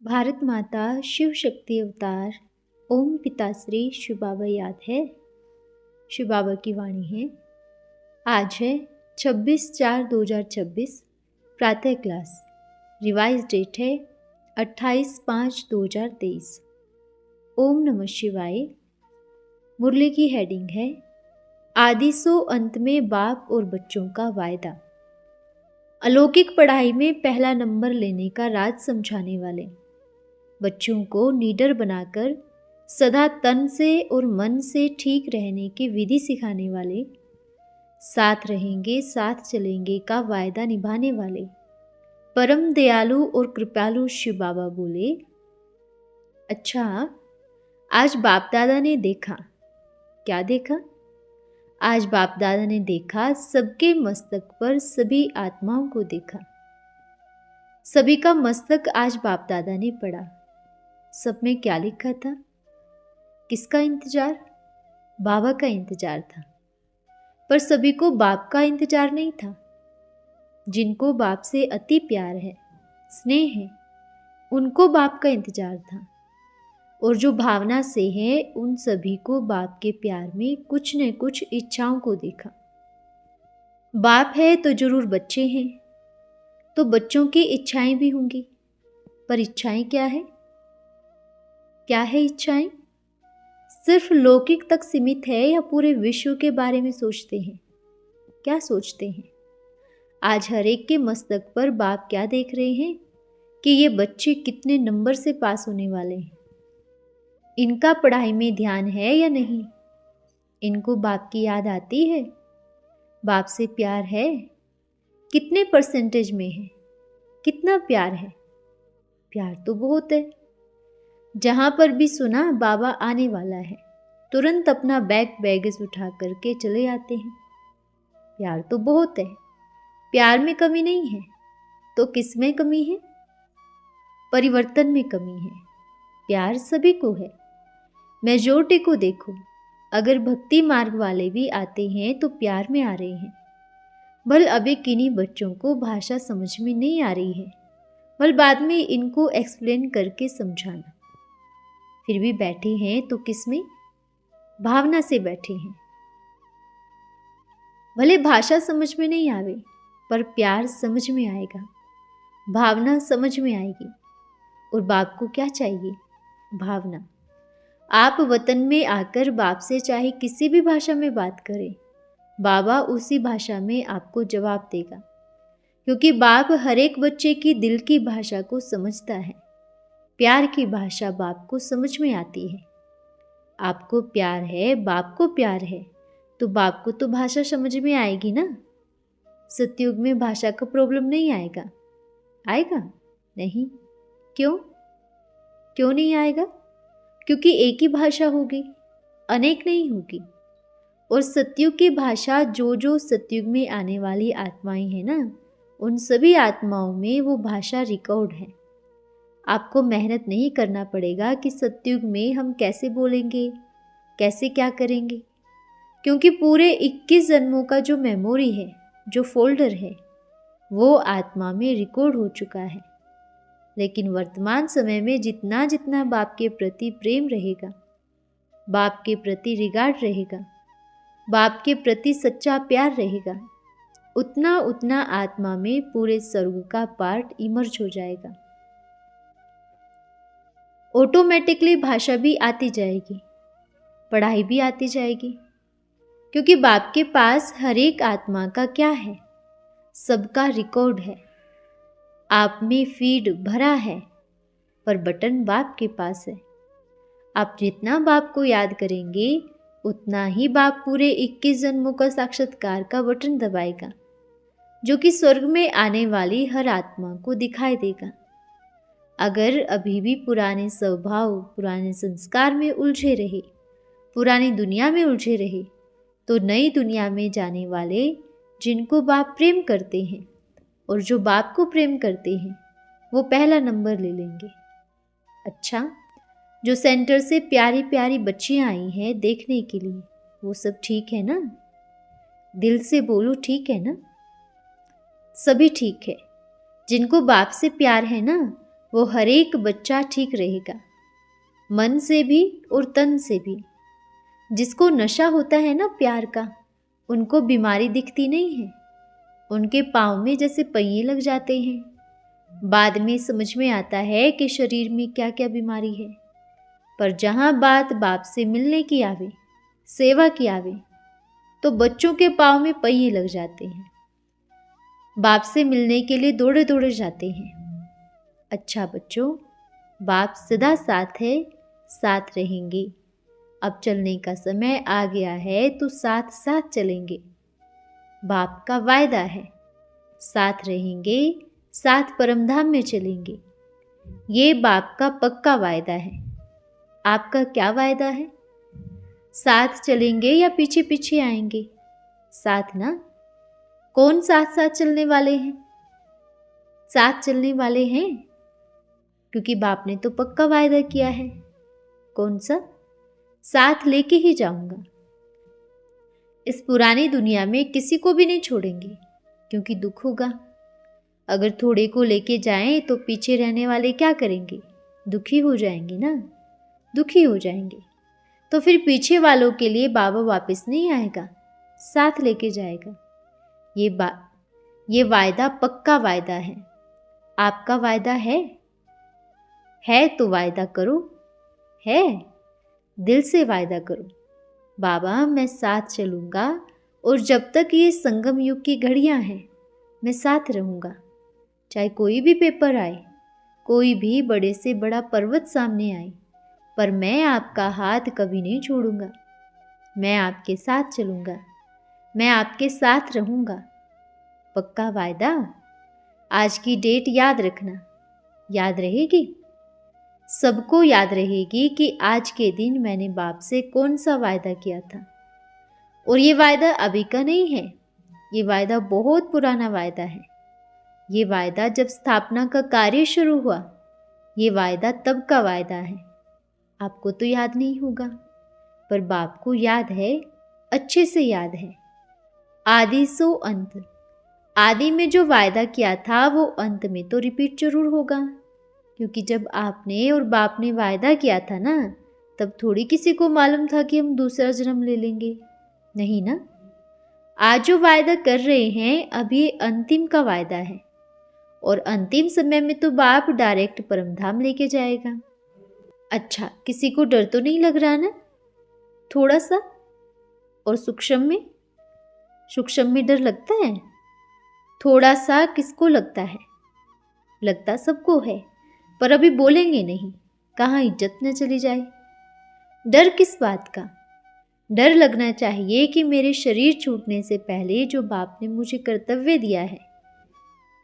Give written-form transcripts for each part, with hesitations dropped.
भारत माता शिव शक्ति अवतार ओम पिताश्री शिव बाबा याद है। शिव बाबा की वाणी है। आज है 26/4/2026 प्रातः क्लास। रिवाइज डेट है 28/5/2023। ओम नमः शिवाय। मुरली की हेडिंग है आदि सो अंत में बाप और बच्चों का वायदा। अलौकिक पढ़ाई में पहला नंबर लेने का राज समझाने वाले, बच्चों को नीडर बनाकर सदा तन से और मन से ठीक रहने की विधि सिखाने वाले, साथ रहेंगे साथ चलेंगे का वायदा निभाने वाले परम दयालु और कृपालु शिव बाबा बोले, अच्छा आज बाप दादा ने देखा। क्या देखा? आज बाप दादा ने देखा सबके मस्तक पर सभी आत्माओं को देखा। सभी का मस्तक आज बाप दादा ने पढ़ा। सब में क्या लिखा था? किसका इंतजार? बाबा का इंतजार था। पर सभी को बाप का इंतजार नहीं था। जिनको बाप से अति प्यार है, स्नेह है, उनको बाप का इंतजार था। और जो भावना से है, उन सभी को बाप के प्यार में कुछ न कुछ इच्छाओं को देखा। बाप है तो जरूर बच्चे हैं, तो बच्चों की इच्छाएं भी होंगी। पर इच्छाएं क्या है? क्या है इच्छाएं? सिर्फ लौकिक तक सीमित है या पूरे विश्व के बारे में सोचते हैं? क्या सोचते हैं? आज हर एक के मस्तक पर बाप क्या देख रहे हैं कि ये बच्चे कितने नंबर से पास होने वाले हैं। इनका पढ़ाई में ध्यान है या नहीं? इनको बाप की याद आती है? बाप से प्यार है? कितने परसेंटेज में है? कितना प्यार है? प्यार तो बहुत है। जहां पर भी सुना बाबा आने वाला है, तुरंत अपना बैगेज उठा करके चले आते हैं। प्यार तो बहुत है। प्यार में कमी नहीं है तो किस में कमी है? परिवर्तन में कमी है। प्यार सभी को है। मेजॉरिटी को देखो, अगर भक्ति मार्ग वाले भी आते हैं तो प्यार में आ रहे हैं। भल अभी किन्हीं बच्चों को भाषा समझ में नहीं आ रही है, भल बाद में इनको एक्सप्लेन करके समझाना। फिर भी बैठे हैं तो किसमें? भावना से बैठे हैं। भले भाषा समझ में नहीं आवे, पर प्यार समझ में आएगा, भावना समझ में आएगी। और बाप को क्या चाहिए? भावना। आप वतन में आकर बाप से चाहे किसी भी भाषा में बात करें, बाबा उसी भाषा में आपको जवाब देगा, क्योंकि बाप हर एक बच्चे की दिल की भाषा को समझता है। प्यार की भाषा बाप को समझ में आती है। आपको प्यार है, बाप को प्यार है, तो बाप को तो भाषा समझ में आएगी ना। सतयुग में भाषा का प्रॉब्लम नहीं आएगा। आएगा? नहीं। क्यों? क्यों नहीं आएगा? क्योंकि एक ही भाषा होगी, अनेक नहीं होगी। और सतयुग की भाषा जो सतयुग में आने वाली आत्माएं हैं ना, उन सभी आत्माओं में वो भाषा रिकॉर्ड है। आपको मेहनत नहीं करना पड़ेगा कि सतयुग में हम कैसे बोलेंगे, कैसे क्या करेंगे, क्योंकि पूरे 21 जन्मों का जो मेमोरी है, जो फोल्डर है, वो आत्मा में रिकॉर्ड हो चुका है। लेकिन वर्तमान समय में जितना जितना बाप के प्रति प्रेम रहेगा, बाप के प्रति रिगार्ड रहेगा, बाप के प्रति सच्चा प्यार रहेगा, उतना उतना आत्मा में पूरे स्वर्ग का पार्ट इमर्ज हो जाएगा। ऑटोमेटिकली भाषा भी आती जाएगी, पढ़ाई भी आती जाएगी, क्योंकि बाप के पास हर एक आत्मा का क्या है? सबका रिकॉर्ड है। आप में फीड भरा है, पर बटन बाप के पास है। आप जितना बाप को याद करेंगे, उतना ही बाप पूरे 21 जन्मों का साक्षात्कार का बटन दबाएगा, जो कि स्वर्ग में आने वाली हर आत्मा को दिखाई देगा। अगर अभी भी पुराने स्वभाव, पुराने संस्कार में उलझे रहे, पुरानी दुनिया में उलझे रहे, तो नई दुनिया में जाने वाले जिनको बाप प्रेम करते हैं और जो बाप को प्रेम करते हैं, वो पहला नंबर ले लेंगे। अच्छा, जो सेंटर से प्यारी प्यारी बच्चियां आई हैं देखने के लिए, वो सब ठीक है ना? दिल से बोलो, ठीक है ना? सभी ठीक है। जिनको बाप से प्यार है ना, वो हर एक बच्चा ठीक रहेगा, मन से भी और तन से भी। जिसको नशा होता है ना प्यार का, उनको बीमारी दिखती नहीं है। उनके पाँव में जैसे पहिए लग जाते हैं। बाद में समझ में आता है कि शरीर में क्या क्या बीमारी है। पर जहाँ बात बाप से मिलने की आवे, सेवा की आवे, तो बच्चों के पाँव में पहिए लग जाते हैं। बाप से मिलने के लिए दौड़े दौड़े जाते हैं। अच्छा बच्चों, बाप सदा साथ है, साथ रहेंगे। अब चलने का समय आ गया है तो साथ साथ चलेंगे। बाप का वायदा है, साथ रहेंगे, साथ परमधाम में चलेंगे। ये बाप का पक्का वायदा है। आपका क्या वायदा है? साथ चलेंगे या पीछे पीछे आएंगे? साथ ना। कौन साथ साथ चलने वाले हैं? साथ चलने वाले हैं, क्योंकि बाप ने तो पक्का वायदा किया है। कौन सा? साथ लेके ही जाऊंगा। इस पुरानी दुनिया में किसी को भी नहीं छोड़ेंगे, क्योंकि दुख होगा। अगर थोड़े को लेके जाएं तो पीछे रहने वाले क्या करेंगे? दुखी हो जाएंगे ना, दुखी हो जाएंगे। तो फिर पीछे वालों के लिए बाबा वापस नहीं आएगा, साथ लेके जाएगा। ये वायदा पक्का वायदा है। आपका वायदा है? है तो वायदा करो। है? दिल से वायदा करो, बाबा मैं साथ चलूँगा और जब तक ये संगम युग की घड़ियाँ हैं मैं साथ रहूँगा। चाहे कोई भी पेपर आए, कोई भी बड़े से बड़ा पर्वत सामने आए, पर मैं आपका हाथ कभी नहीं छोड़ूंगा। मैं आपके साथ चलूँगा, मैं आपके साथ रहूँगा। पक्का वायदा। आज की डेट याद रखना। याद रहेगी? सबको याद रहेगी कि आज के दिन मैंने बाप से कौन सा वायदा किया था। और ये वायदा अभी का नहीं है, ये वायदा बहुत पुराना वायदा है। ये वायदा जब स्थापना का कार्य शुरू हुआ, ये वायदा तब का वायदा है। आपको तो याद नहीं होगा, पर बाप को याद है, अच्छे से याद है। आदि सो अंत। आदि में जो वायदा किया था वो अंत में तो रिपीट जरूर होगा, क्योंकि जब आपने और बाप ने वायदा किया था ना, तब थोड़ी किसी को मालूम था कि हम दूसरा जन्म ले लेंगे। नहीं ना। आज जो वायदा कर रहे हैं अभी अंतिम का वायदा है, और अंतिम समय में तो बाप डायरेक्ट परमधाम लेके जाएगा। अच्छा, किसी को डर तो नहीं लग रहा ना? थोड़ा सा? और सूक्ष्म में डर लगता है? थोड़ा सा किसको लगता है? लगता सबको है, पर अभी बोलेंगे नहीं, कहाँ इज्जत न चली जाए। डर किस बात का? डर लगना चाहिए कि मेरे शरीर छूटने से पहले जो बाप ने मुझे कर्तव्य दिया है,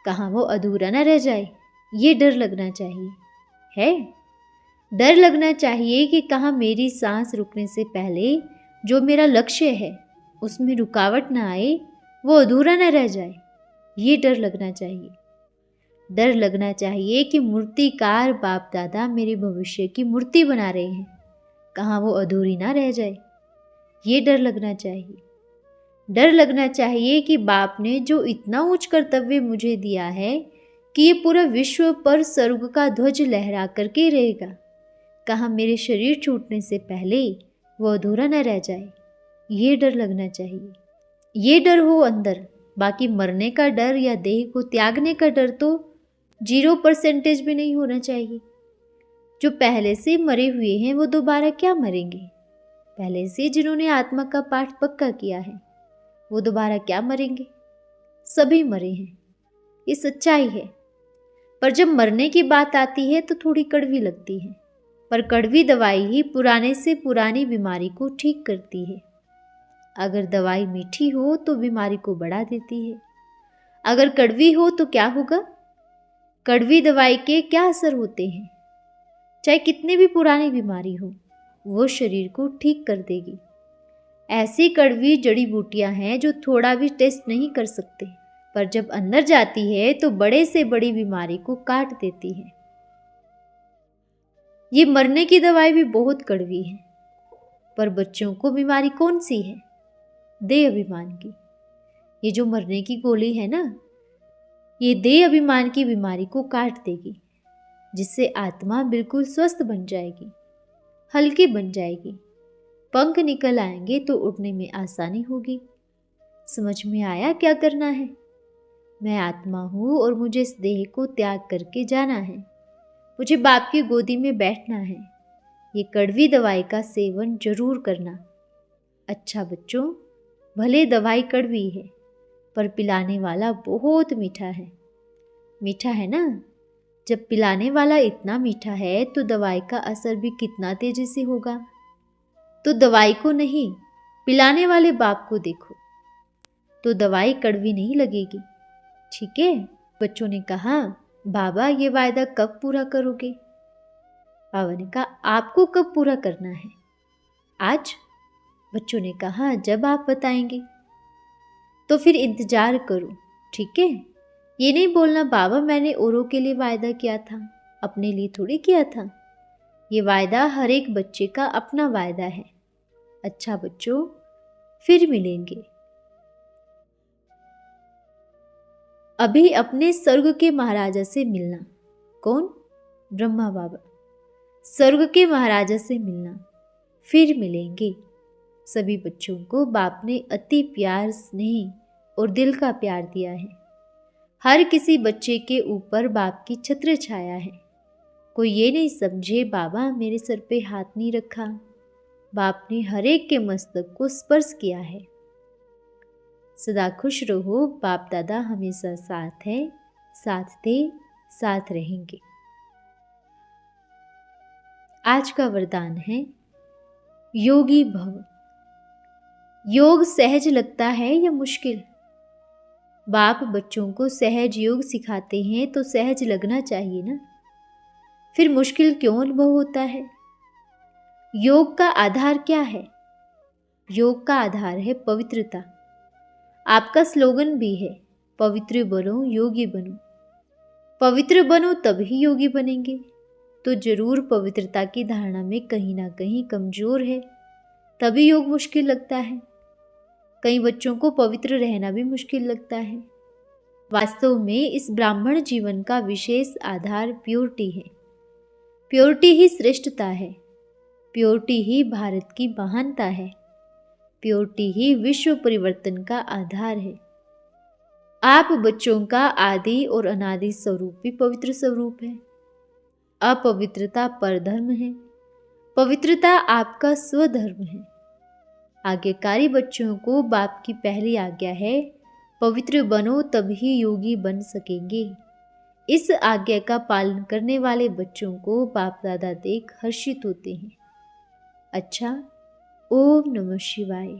कहाँ वो अधूरा न रह जाए। ये डर लगना चाहिए। है? डर लगना चाहिए कि कहाँ मेरी सांस रुकने से पहले जो मेरा लक्ष्य है उसमें रुकावट ना आए, वो अधूरा न रह जाए। ये डर लगना चाहिए। डर लगना चाहिए कि मूर्तिकार बाप दादा मेरे भविष्य की मूर्ति बना रहे हैं, कहाँ वो अधूरी ना रह जाए। ये डर लगना चाहिए। डर लगना चाहिए कि बाप ने जो इतना उच्च कर्तव्य मुझे दिया है कि ये पूरा विश्व पर स्वर्ग का ध्वज लहरा करके रहेगा, कहाँ मेरे शरीर छूटने से पहले वो अधूरा न रह जाए। ये डर लगना चाहिए। ये डर हो अंदर। बाकी मरने का डर या देह को त्यागने का डर तो 0% भी नहीं होना चाहिए। जो पहले से मरे हुए हैं वो दोबारा क्या मरेंगे? पहले से जिन्होंने आत्मा का पाठ पक्का किया है वो दोबारा क्या मरेंगे? सभी मरे हैं, ये सच्चाई है। पर जब मरने की बात आती है तो थोड़ी कड़वी लगती है, पर कड़वी दवाई ही पुराने से पुरानी बीमारी को ठीक करती है। अगर दवाई मीठी हो तो बीमारी को बढ़ा देती है, अगर कड़वी हो तो क्या होगा? कड़वी दवाई के क्या असर होते हैं? चाहे कितनी भी पुरानी बीमारी हो, वो शरीर को ठीक कर देगी। ऐसी कड़वी जड़ी बूटियां हैं जो थोड़ा भी टेस्ट नहीं कर सकते, पर जब अंदर जाती है तो बड़े से बड़ी बीमारी को काट देती है। ये मरने की दवाई भी बहुत कड़वी है, पर बच्चों को बीमारी कौन सी है? देह अभिमान की। ये जो मरने की गोली है ना, ये देह अभिमान की बीमारी को काट देगी। जिससे आत्मा बिल्कुल स्वस्थ बन जाएगी, हल्की बन जाएगी, पंख निकल आएंगे तो उड़ने में आसानी होगी। समझ में आया क्या करना है? मैं आत्मा हूँ और मुझे इस देह को त्याग करके जाना है। मुझे बाप की गोदी में बैठना है। ये कड़वी दवाई का सेवन जरूर करना। अच्छा बच्चों, भले दवाई कड़वी है पर पिलाने वाला बहुत मीठा है। मीठा है ना? जब पिलाने वाला इतना मीठा है तो दवाई का असर भी कितना तेजी से होगा। तो दवाई को नहीं, पिलाने वाले बाप को देखो, तो दवाई कड़वी नहीं लगेगी। ठीक है? बच्चों ने कहा, बाबा ये वायदा कब पूरा करोगे? बाबा ने कहा, आपको कब पूरा करना है? आज? बच्चों ने कहा, जब आप बताएंगे। तो फिर इंतजार करो, ठीक है? ये नहीं बोलना बाबा मैंने औरों के लिए वायदा किया था, अपने लिए थोड़ी किया था। ये वायदा हर एक बच्चे का अपना वायदा है। अच्छा बच्चों, फिर मिलेंगे। अभी अपने स्वर्ग के महाराजा से मिलना। कौन? ब्रह्मा बाबा। स्वर्ग के महाराजा से मिलना, फिर मिलेंगे। सभी बच्चों को बाप ने अति प्यार, स्नेह और दिल का प्यार दिया है। हर किसी बच्चे के ऊपर बाप की छत्र छाया है। कोई ये नहीं समझे बाबा मेरे सर पे हाथ नहीं रखा। बाप ने हर एक के मस्तक को स्पर्श किया है। सदा खुश रहो, बाप दादा हमेशा साथ है, साथ थे, साथ रहेंगे। आज का वरदान है योगी भव। योग सहज लगता है या मुश्किल? बाप बच्चों को सहज योग सिखाते हैं तो सहज लगना चाहिए ना, फिर मुश्किल क्यों अनुभव होता है? योग का आधार क्या है? योग का आधार है पवित्रता। आपका स्लोगन भी है, पवित्र बनो योगी बनो। पवित्र बनो तभी योगी बनेंगे। तो जरूर पवित्रता की धारणा में कहीं ना कहीं कमजोर है, तभी योग मुश्किल लगता है। कई बच्चों को पवित्र रहना भी मुश्किल लगता है। वास्तव में इस ब्राह्मण जीवन का विशेष आधार प्योरिटी है। प्योरिटी ही श्रेष्ठता है। प्योरिटी ही भारत की महानता है। प्योरिटी ही विश्व परिवर्तन का आधार है। आप बच्चों का आदि और अनादि स्वरूप भी पवित्र स्वरूप है। अपवित्रता परधर्म है, पवित्रता आपका स्वधर्म है। आज्ञाकारी बच्चों को बाप की पहली आज्ञा है, पवित्र बनो तभी योगी बन सकेंगे। इस आज्ञा का पालन करने वाले बच्चों को बाप दादा देख हर्षित होते हैं। अच्छा, ओम नमः शिवाय।